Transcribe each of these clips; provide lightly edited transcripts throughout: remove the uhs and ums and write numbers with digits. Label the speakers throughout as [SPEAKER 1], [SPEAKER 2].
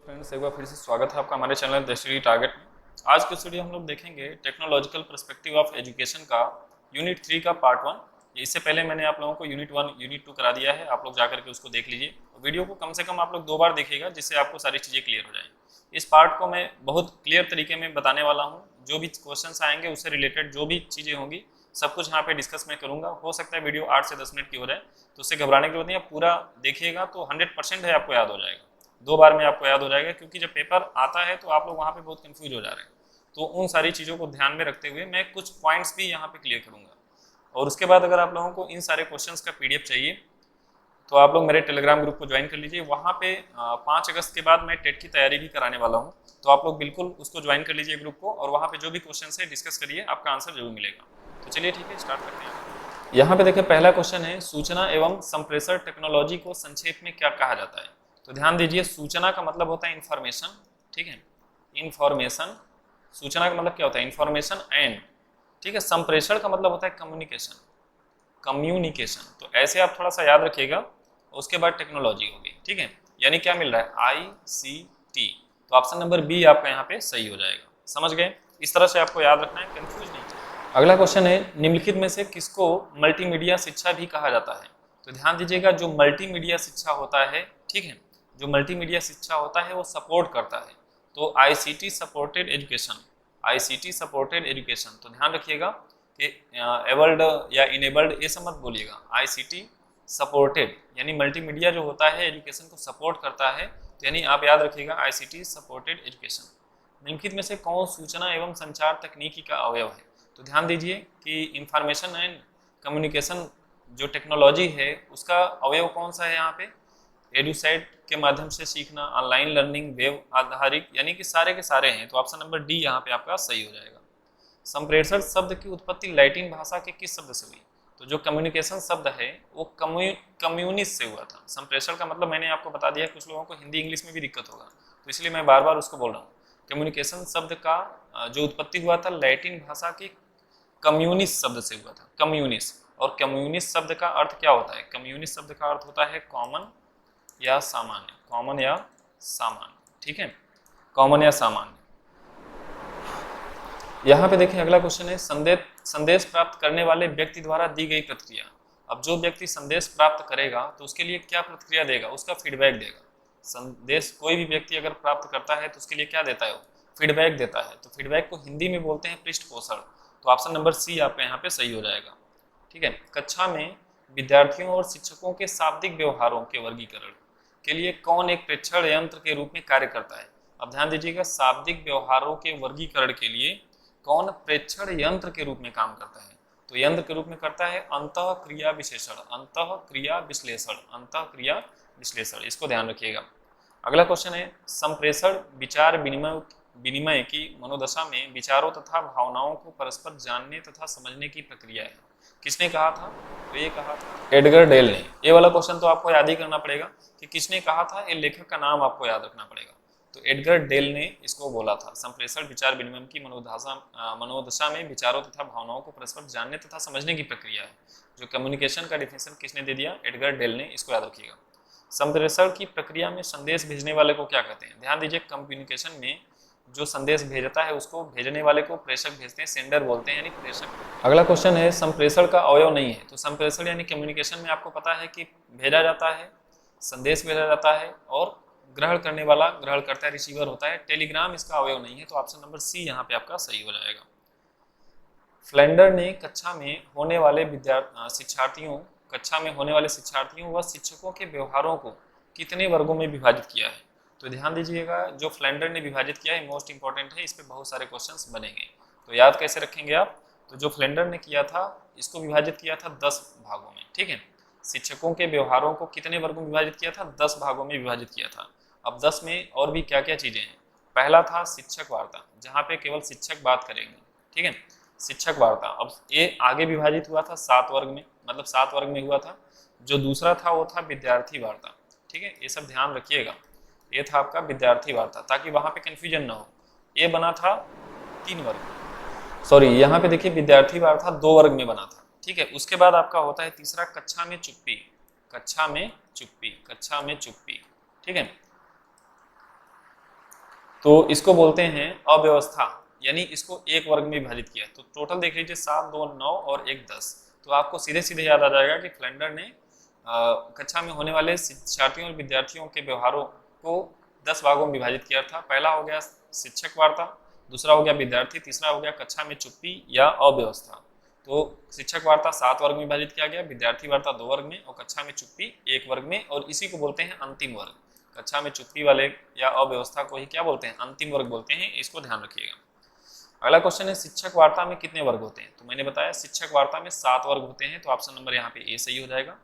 [SPEAKER 1] Friends, एक बार फिर से स्वागत है आपका हमारे चैनल द स्टडी टारगेट में। आज के स्टूडियो हम लोग देखेंगे टेक्नोलॉजिकल पर्सपेक्टिव ऑफ एजुकेशन का यूनिट 3 का पार्ट 1। इससे पहले मैंने आप लोगों को यूनिट 1 यूनिट 2 करा दिया है, आप लोग जाकर के उसको देख लीजिए। वीडियो को कम से कम आप लोग 2 बार देखिएगा जिससे आपको सारी चीज़ें क्लियर हो जाएँ। इस पार्ट को मैं बहुत क्लियर तरीके में बताने वाला हूँ, जो भी क्वेश्चन आएंगे उससे रिलेटेड जो भी चीज़ें होंगी सब कुछ यहाँ पे डिस्कस मैं करूँगा। हो सकता है वीडियो 8 से 10 मिनट की हो जाए, तो उससे घबराने की जरूरत नहीं है। पूरा देखिएगा तो 100% है आपको याद हो जाएगा, 2 बार में आपको याद हो जाएगा, क्योंकि जब पेपर आता है तो आप लोग वहाँ पे बहुत कंफ्यूज हो जा रहे हैं। तो उन सारी चीज़ों को ध्यान में रखते हुए मैं कुछ पॉइंट्स भी यहाँ पे क्लियर करूँगा। और उसके बाद अगर आप लोगों को इन सारे क्वेश्चंस का PDF चाहिए तो आप लोग मेरे टेलीग्राम ग्रुप को ज्वाइन कर लीजिए। वहाँ पे 5 अगस्त के बाद मैं टेट की तैयारी भी कराने वाला हूँ, तो आप लोग बिल्कुल उसको ज्वाइन कर लीजिए ग्रुप को, और वहाँ पे जो भी क्वेश्चन है डिस्कस करिए, आपका आंसर जरूर मिलेगा। तो चलिए ठीक है, स्टार्ट करते हैं। यहाँ पे देखिए पहला क्वेश्चन है, सूचना एवं संप्रेषण टेक्नोलॉजी को संक्षेप में क्या कहा जाता है। तो ध्यान दीजिए, सूचना का मतलब होता है इन्फॉर्मेशन, ठीक है, इन्फॉर्मेशन। सूचना का मतलब क्या होता है, इन्फॉर्मेशन एंड, ठीक है। संप्रेषण का मतलब होता है कम्युनिकेशन, कम्युनिकेशन। तो ऐसे आप थोड़ा सा याद रखिएगा। उसके बाद टेक्नोलॉजी होगी, ठीक है। यानी क्या मिल रहा है, ICT। तो ऑप्शन नंबर बी आपका यहाँ पे सही हो जाएगा। समझ गए, इस तरह से आपको याद रखना है, कंफ्यूज नहीं। अगला क्वेश्चन है, निम्नलिखित में से किसको मल्टीमीडिया शिक्षा भी कहा जाता है। तो ध्यान दीजिएगा, जो मल्टीमीडिया शिक्षा होता है, ठीक है, जो मल्टीमीडिया शिक्षा होता है वो सपोर्ट करता है। तो ICT supported education, ICT supported education. तो ध्यान रखिएगा कि एबल्ड या इनेबल्ड ये सब मत बोलिएगा, ICT सपोर्टेड, यानी मल्टीमीडिया जो होता है एजुकेशन को सपोर्ट करता है। तो यानी आप याद रखिएगा ICT सपोर्टेड एजुकेशन। निम्नलिखित में से कौन सूचना एवं संचार तकनीकी का अवयव है। तो ध्यान दीजिए कि इंफॉर्मेशन एंड कम्युनिकेशन जो टेक्नोलॉजी है उसका अवयव कौन सा है यहाँ पे, एडुसाइट के माध्यम से सीखना, ऑनलाइन लर्निंग, वेब आधारित, यानी कि सारे के सारे हैं। तो ऑप्शन नंबर डी यहाँ पे आपका सही हो जाएगा। संप्रेषण शब्द की उत्पत्ति लैटिन भाषा के किस शब्द से हुई। तो जो कम्युनिकेशन शब्द है वो कम्युनिस्ट से हुआ था। संप्रेषण का मतलब मैंने आपको बता दिया, कुछ लोगों को हिंदी इंग्लिश में भी दिक्कत होगा, तो इसलिए मैं बार बार उसको बोल रहा हूँ। कम्युनिकेशन शब्द का जो उत्पत्ति हुआ था लैटिन भाषा के कम्युनिस्ट शब्द से हुआ था, कम्युनिस्ट। और कम्युनिस्ट शब्द का अर्थ क्या होता है, कम्युनिस्ट शब्द का अर्थ होता है कॉमन या सामान्य, कॉमन या सामान्य, ठीक है, कॉमन या सामान्य। यहाँ पे देखिए अगला क्वेश्चन है, संदेश प्राप्त करने वाले व्यक्ति द्वारा दी गई प्रतिक्रिया। अब जो व्यक्ति संदेश प्राप्त करेगा तो उसके लिए क्या प्रतिक्रिया देगा, उसका फीडबैक देगा। संदेश कोई भी व्यक्ति अगर प्राप्त करता है तो उसके लिए क्या देता है, वो फीडबैक देता है। तो फीडबैक को हिंदी में बोलते हैं पृष्ठपोषण। तो ऑप्शन नंबर सी आपका यहाँ पे सही हो जाएगा, ठीक है। कक्षा में विद्यार्थियों और शिक्षकों के शाब्दिक व्यवहारों के वर्गीकरण के लिए कौन एक प्रेक्षण यंत्र के रूप में कार्य करता है। अब ध्यान दीजिएगा, शाब्दिक व्यवहारों के वर्गीकरण के लिए कौन प्रेक्षण यंत्र के रूप में काम करता है। तो यंत्र के रूप में करता है अंतः क्रिया विश्लेषण, अंतः क्रिया विश्लेषण, अंतः क्रिया विश्लेषण, इसको ध्यान रखिएगा। अगला क्वेश्चन है, संप्रेषण विचार विनिमय की मनोदशा में विचारों तथा भावनाओं को परस्पर जानने तथा समझने की प्रक्रिया है। किसने कहा था, तो ये कहा था एडगर डेल ने। ये वाला क्वेश्चन तो आपको याद ही करना पड़ेगा कि किसने कहा था, ये लेखक का नाम आपको याद रखना पड़ेगा। तो एडगर डेल ने इसको बोला था, संप्रेषण विचार विनिमय की मनोदशा में विचारों तथा भावनाओं को परस्पर जानने तथा समझने की प्रक्रिया है। जो कम्युनिकेशन का डिफिनेशन किसने दे दिया, एडगर डेल ने, इसको याद रखिएगा। संप्रेषण की प्रक्रिया में संदेश भेजने वाले को क्या कहते हैं। ध्यान दीजिए, कम्युनिकेशन में जो संदेश भेजता है उसको, भेजने वाले को प्रेषक भेजते हैं, सेंडर बोलते हैं, यानी प्रेषक। अगला क्वेश्चन है, संप्रेषण का अवयव नहीं है। तो संप्रेषण यानी कम्युनिकेशन में आपको पता है कि भेजा जाता है, संदेश भेजा जाता है, और ग्रहण करने वाला ग्रहण करता है, रिसीवर होता है। टेलीग्राम इसका अवयव नहीं है। तो ऑप्शन नंबर सी यहाँ पे आपका सही हो जाएगा। फ्लेंडर ने कक्षा में होने वाले शिक्षार्थियों व शिक्षकों के व्यवहारों को कितने वर्गों में विभाजित किया है। तो ध्यान दीजिएगा, जो फ्लेंडर ने विभाजित किया है मोस्ट इंपॉर्टेंट है, इस पे बहुत सारे क्वेश्चंस बनेंगे। तो याद कैसे रखेंगे आप, तो जो फ्लेंडर ने किया था इसको विभाजित किया था 10 भागों में, ठीक है। शिक्षकों के व्यवहारों को कितने वर्गों में विभाजित किया था, 10 भागों में विभाजित किया था। अब 10 में और भी क्या क्या चीजें हैं। पहला था शिक्षक वार्ता, जहाँ पे केवल शिक्षक बात करेंगे, ठीक है, शिक्षक वार्ता। अब ये आगे विभाजित हुआ था 7 वर्ग में, मतलब 7 वर्ग में हुआ था। जो दूसरा था वो था विद्यार्थी वार्ता, ठीक है, ये सब ध्यान रखिएगा। ये था आपका विद्यार्थी वार्ता, ताकि वहां पे कंफ्यूजन ना हो। ये बना था 3 वर्ग, सॉरी यहाँ पे देखिए विद्यार्थी वार्ता 2 वर्ग में बना था, ठीक है। उसके बाद आपका होता है तीसरा कक्षा में चुप्पी, कक्षा में चुप्पी, कक्षा में चुप्पी, ठीक है। तो इसको बोलते हैं अव्यवस्था, यानी इसको एक वर्ग में विभाजित किया। तो टोटल देख लीजिए 7, 2, 9 और 1, 10। तो आपको सीधे सीधे याद आ जाएगा कि फ्लेंडर ने कक्षा में होने वाले शिक्षार्थियों और विद्यार्थियों के व्यवहारों को 10 भागों में विभाजित किया था। पहला हो गया शिक्षक वार्ता, दूसरा हो गया विद्यार्थी, तीसरा हो गया कक्षा में चुप्पी या अव्यवस्था। तो शिक्षक वार्ता 7 वर्ग में विभाजित किया गया, विद्यार्थी वार्ता 2 वर्ग में और कक्षा में चुप्पी 1 वर्ग में, और इसी को बोलते हैं अंतिम वर्ग। कक्षा में चुप्पी वाले या अव्यवस्था को ही क्या बोलते हैं, अंतिम वर्ग बोलते हैं, इसको ध्यान रखिएगा। अगला क्वेश्चन है शिक्षक वार्ता में कितने वर्ग होते हैं। तो मैंने बताया शिक्षक वार्ता में 7 वर्ग होते हैं, तो ऑप्शन नंबर यहाँ पे ए सही हो जाएगा।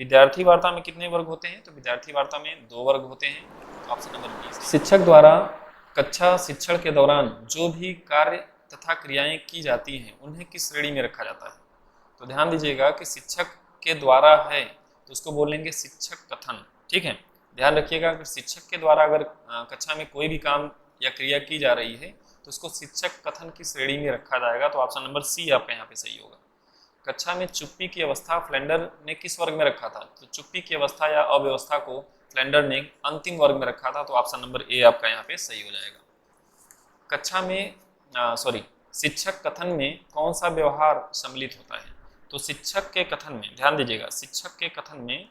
[SPEAKER 1] विद्यार्थी वार्ता में कितने वर्ग होते हैं, तो विद्यार्थी वार्ता में 2 वर्ग होते हैं, तो ऑप्शन नंबर बी। शिक्षक द्वारा कक्षा शिक्षण के दौरान जो भी कार्य तथा क्रियाएं की जाती हैं उन्हें किस श्रेणी में रखा जाता है। तो ध्यान दीजिएगा कि शिक्षक के द्वारा है तो उसको बोलेंगे शिक्षक कथन, ठीक है। ध्यान रखिएगा कि शिक्षक के द्वारा अगर कक्षा में कोई भी काम या क्रिया की जा रही है तो उसको शिक्षक कथन की श्रेणी में रखा जाएगा, तो ऑप्शन नंबर सी आपका यहाँ पे सही होगा। कक्षा में चुप्पी की अवस्था फ्लेंडर ने किस वर्ग में रखा था, तो चुप्पी की अवस्था या अव्यवस्था को फ्लेंडर ने अंतिम वर्ग में रखा था, तो ऑप्शन नंबर ए आपका यहाँ पे सही हो जाएगा। कक्षा में शिक्षक कथन में कौन सा व्यवहार सम्मिलित होता है। तो शिक्षक के कथन में ध्यान दीजिएगा, शिक्षक के कथन में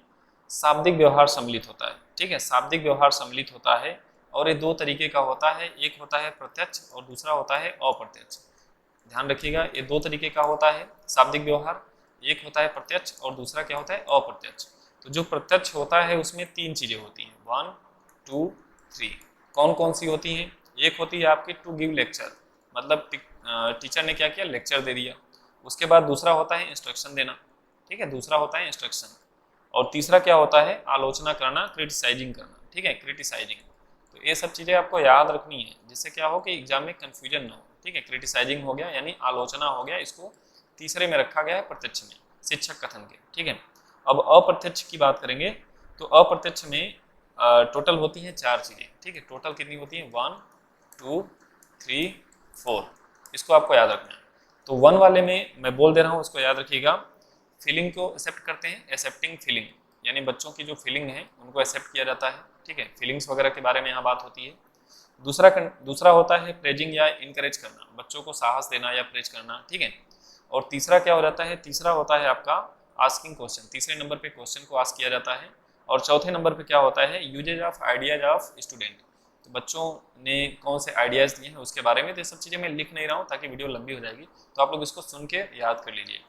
[SPEAKER 1] शाब्दिक व्यवहार सम्मिलित होता है, ठीक है। शाब्दिक व्यवहार सम्मिलित होता है और ये 2 तरीके का होता है, एक होता है प्रत्यक्ष और दूसरा होता है अप्रत्यक्ष। ध्यान रखिएगा, ये 2 तरीके का होता है शाब्दिक व्यवहार, एक होता है प्रत्यक्ष और दूसरा क्या होता है, अप्रत्यक्ष। तो जो प्रत्यक्ष होता है उसमें 3 चीजें होती हैं, 1, 2, 3। कौन कौन सी होती हैं। एक होती है आपकी टू गिव लेक्चर, मतलब टीचर ने क्या किया, लेक्चर दे दिया। उसके बाद दूसरा होता है इंस्ट्रक्शन देना, ठीक है, दूसरा होता है इंस्ट्रक्शन। और तीसरा क्या होता है, आलोचना करना, क्रिटिसाइजिंग करना, ठीक है, क्रिटिसाइजिंग। तो ये सब चीजें आपको याद रखनी है जिससे क्या हो कि एग्जाम में कंफ्यूजन ना हो, ठीक है। क्रिटिसाइजिंग हो गया यानी आलोचना हो गया, इसको तीसरे में रखा गया है प्रत्यक्ष में, शिक्षक कथन के, ठीक है। अब अप्रत्यक्ष की बात करेंगे तो अप्रत्यक्ष में टोटल होती हैं 4 चीजें, ठीक है। टोटल कितनी होती है, 1, 2, 3, 4। इसको आपको याद रखना है। तो 1 वाले में मैं बोल दे रहा हूँ, उसको याद रखिएगा। फीलिंग को एक्सेप्ट करते हैं, एक्सेप्टिंग फीलिंग, यानी बच्चों की जो फीलिंग है उनको एक्सेप्ट किया जाता है, ठीक है। फीलिंग्स वगैरह के बारे में यहाँ बात होती है। दूसरा होता है प्रेजिंग या इनकरेज करना, बच्चों को साहस देना या प्रेज करना, ठीक है। और तीसरा क्या हो जाता है, तीसरा होता है आपका आस्किंग क्वेश्चन, तीसरे नंबर पे क्वेश्चन को आस्क किया जाता है। और चौथे नंबर पे क्या होता है, uses of ideas of student, तो बच्चों ने कौन से आइडियाज दिए हैं उसके बारे में। तो ये सब चीज़ें मैं लिख नहीं रहा हूँ ताकि वीडियो लंबी हो जाएगी, तो आप लोग इसको सुन के याद कर लीजिए।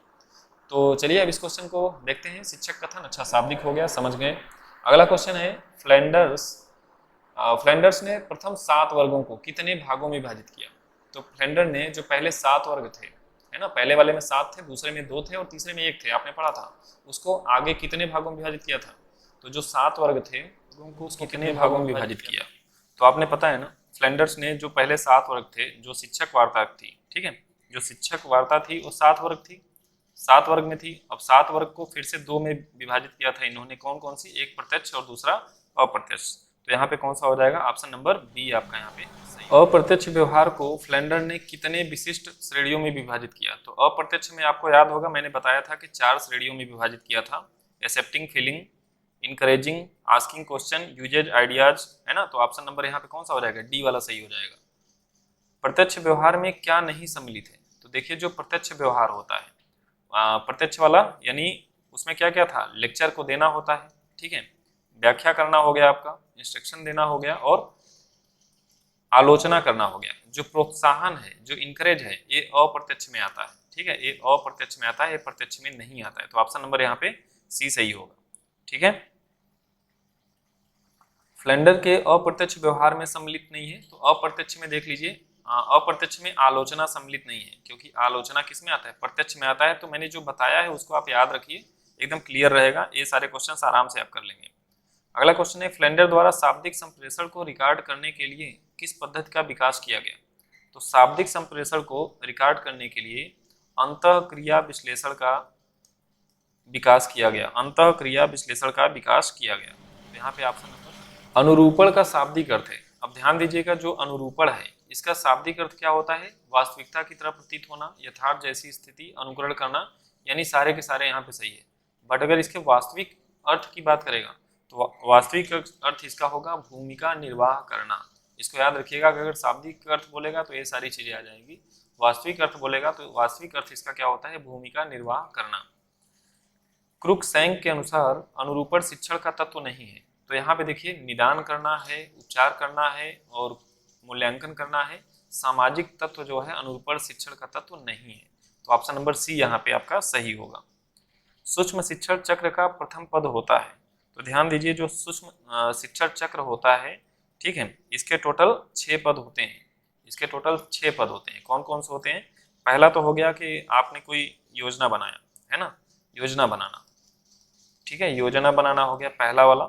[SPEAKER 1] तो चलिए अब इस क्वेश्चन को देखते हैं। शिक्षक कथन, अच्छा शाब्दिक हो गया, समझ गए। अगला क्वेश्चन है फ्लेंडर्स ने प्रथम 7 वर्गों को कितने भागों में विभाजित किया। तो फ्लेंडर ने जो पहले 7 वर्ग थे, है ना, पहले वाले में 7 थे, दूसरे में 2 थे और तीसरे में 1 थे, आपने पढ़ा था, उसको आगे कितने भागों में विभाजित किया था। तो जो 7 वर्ग थे उनको कितने भागों में विभाजित किया, तो आपने पता है ना, फ्लेंडर्स ने जो पहले 7 वर्ग थे, जो शिक्षक वार्ता थी, ठीक है, जो शिक्षक वार्ता थी वो 7 वर्ग थी, 7 वर्ग में थी। अब 7 वर्ग को फिर से 2 में विभाजित किया था इन्होंने, कौन कौन सी, एक प्रत्यक्ष और दूसरा अप्रत्यक्ष। तो यहाँ पे कौन सा हो जाएगा, ऑप्शन नंबर बी आपका यहाँ पे सही। अप्रत्यक्ष व्यवहार को फ्लेंडर ने कितने विशिष्ट श्रेणियों में विभाजित किया। तो अप्रत्यक्ष में आपको याद होगा, मैंने बताया था कि 4 श्रेणियों में विभाजित किया था, accepting feeling, encouraging, asking question, uses ideas, है ना। तो ऑप्शन नंबर यहाँ पे कौन सा हो जाएगा, डी वाला सही हो जाएगा। प्रत्यक्ष व्यवहार में क्या नहीं सम्मिलित है। तो देखिए जो प्रत्यक्ष व्यवहार होता है, प्रत्यक्ष वाला यानी उसमें क्या क्या था, लेक्चर को देना होता है, ठीक है, व्याख्या करना हो गया आपका, इंस्ट्रक्शन देना हो गया और आलोचना करना हो गया। जो प्रोत्साहन है, जो इनकरेज है, ये अप्रत्यक्ष में आता है, ठीक है, ये अप्रत्यक्ष में आता है, ये प्रत्यक्ष में नहीं आता है। तो ऑप्शन नंबर यहाँ पे सी सही होगा, ठीक है। फ्लेंडर के अप्रत्यक्ष व्यवहार में सम्मिलित नहीं है, तो अप्रत्यक्ष में देख लीजिए, अप्रत्यक्ष में आलोचना सम्मिलित नहीं है, क्योंकि आलोचना किस में आता है, प्रत्यक्ष में आता है। तो मैंने जो बताया है उसको आप याद रखिए, एकदम क्लियर रहेगा, ये सारे क्वेश्चंस आराम से आप कर लेंगे। अगला क्वेश्चन है फ्लेंडर द्वारा शाब्दिक संप्रेषण को रिकॉर्ड करने के लिए किस पद्धति का विकास किया गया। तो शाब्दिक संप्रेषण को रिकॉर्ड करने के लिए अंतःक्रिया विश्लेषण का विकास किया गया, अंतःक्रिया विश्लेषण का विकास किया गया। तो यहाँ पे ऑप्शन नंबर अनुरूपण का शाब्दिक अर्थ है। अब ध्यान दीजिएगा, जो अनुरूपण है इसका शाब्दिक अर्थ क्या होता है, वास्तविकता की तरह प्रतीत होना, यथार्थ जैसी स्थिति, अनुकरण करना, यानी सारे के सारे यहाँ पे सही है। बट अगर इसके वास्तविक अर्थ की बात करेगा तो वास्तविक अर्थ इसका होगा भूमिका निर्वाह करना, इसको याद रखिएगा कि अगर शाब्दिक अर्थ बोलेगा तो ये सारी चीजें आ जाएंगी, वास्तविक अर्थ बोलेगा तो वास्तविक अर्थ इसका क्या होता है, भूमिका निर्वाह करना। क्रुकसैंक के अनुसार अनुरूपण शिक्षण का तत्व नहीं है। तो यहाँ पे देखिए निदान करना है, उपचार करना है और मूल्यांकन करना है। सामाजिक तत्व जो है अनुरूपण शिक्षण का तत्व नहीं है। तो ऑप्शन नंबर सी यहाँ पे आपका सही होगा। सूक्ष्म शिक्षण चक्र का प्रथम पद होता है। तो ध्यान दीजिए जो सूक्ष्म शिक्षण चक्र होता है, ठीक है, इसके टोटल 6 पद होते हैं। इसके टोटल 6 पद होते हैं। कौन कौन से होते हैं? पहला तो हो गया कि आपने कोई योजना बनाया है ना, योजना बनाना, ठीक है, योजना बनाना हो गया पहला वाला।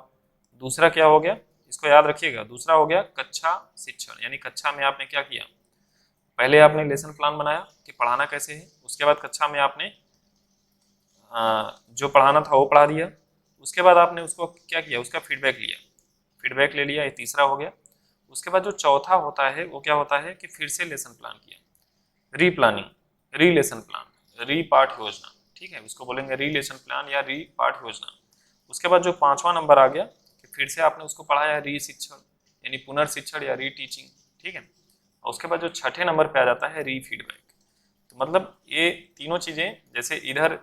[SPEAKER 1] दूसरा क्या हो गया, इसको याद रखिएगा, दूसरा हो गया कक्षा शिक्षण, यानी कक्षा में आपने क्या किया, पहले आपने लेसन प्लान बनाया कि पढ़ाना कैसे है, उसके बाद कक्षा में आपने जो पढ़ाना था वो पढ़ा दिया, उसके बाद आपने उसको क्या किया, उसका फीडबैक लिया, फीडबैक ले लिया, ये तीसरा हो गया। उसके बाद जो चौथा होता है वो क्या होता है कि फिर से लेसन प्लान किया, री प्लानिंग, री लेसन प्लान, री पाठ योजना, ठीक है, उसको बोलेंगे री लेसन प्लान या री पाठ योजना। उसके बाद जो 5वां नंबर आ गया कि फिर से आपने उसको पढ़ाया, री शिक्षण यानी पुनर्शिक्षण या री टीचिंग, ठीक है। और उसके बाद जो 6ठे नंबर पे आ जाता है री फीडबैक। तो मतलब ये तीनों चीजें, जैसे इधर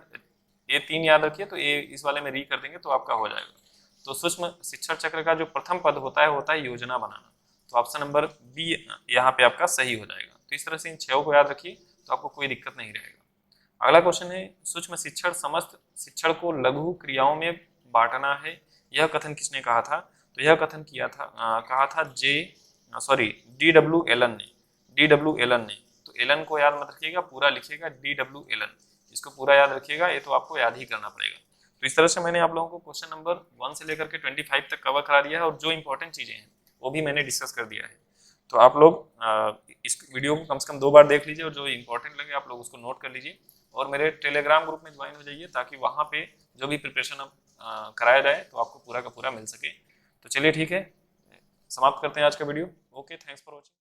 [SPEAKER 1] ये 3 याद रखिए तो ये इस वाले में री कर देंगे तो आपका हो जाएगा। तो सूक्ष्म शिक्षण चक्र का जो प्रथम पद होता है योजना बनाना। तो ऑप्शन नंबर बी यहाँ पे आपका सही हो जाएगा। तो इस तरह से इन 6 को याद रखिए तो आपको कोई दिक्कत नहीं रहेगा। अगला क्वेश्चन है, सूक्ष्म शिक्षण समस्त शिक्षण को लघु क्रियाओं में बांटना है, यह कथन किसने कहा था? तो यह कथन कहा था D.W. एलन ने, D.W. एलन ने। तो एलन को याद मत रखिएगा, पूरा लिखिएगा D.W. एलन, इसको पूरा याद रखिएगा, ये तो आपको याद ही करना पड़ेगा। तो इस तरह से मैंने आप लोगों को क्वेश्चन नंबर 1 से लेकर के 25 तक कवर करा दिया है और जो इंपॉर्टेंट चीजें हैं वो भी मैंने डिस्कस कर दिया है। तो आप लोग इस वीडियो को कम से कम 2 बार देख लीजिए और जो इंपॉर्टेंट लगे आप लोग उसको नोट कर लीजिए और मेरे टेलीग्राम ग्रुप में ज्वाइन हो जाइए ताकि वहाँ पे जो भी प्रिपरेशन कराया जाए तो आपको पूरा का पूरा मिल सके। तो चलिए ठीक है, समाप्त करते हैं आज का video. Okay, thanks for watching.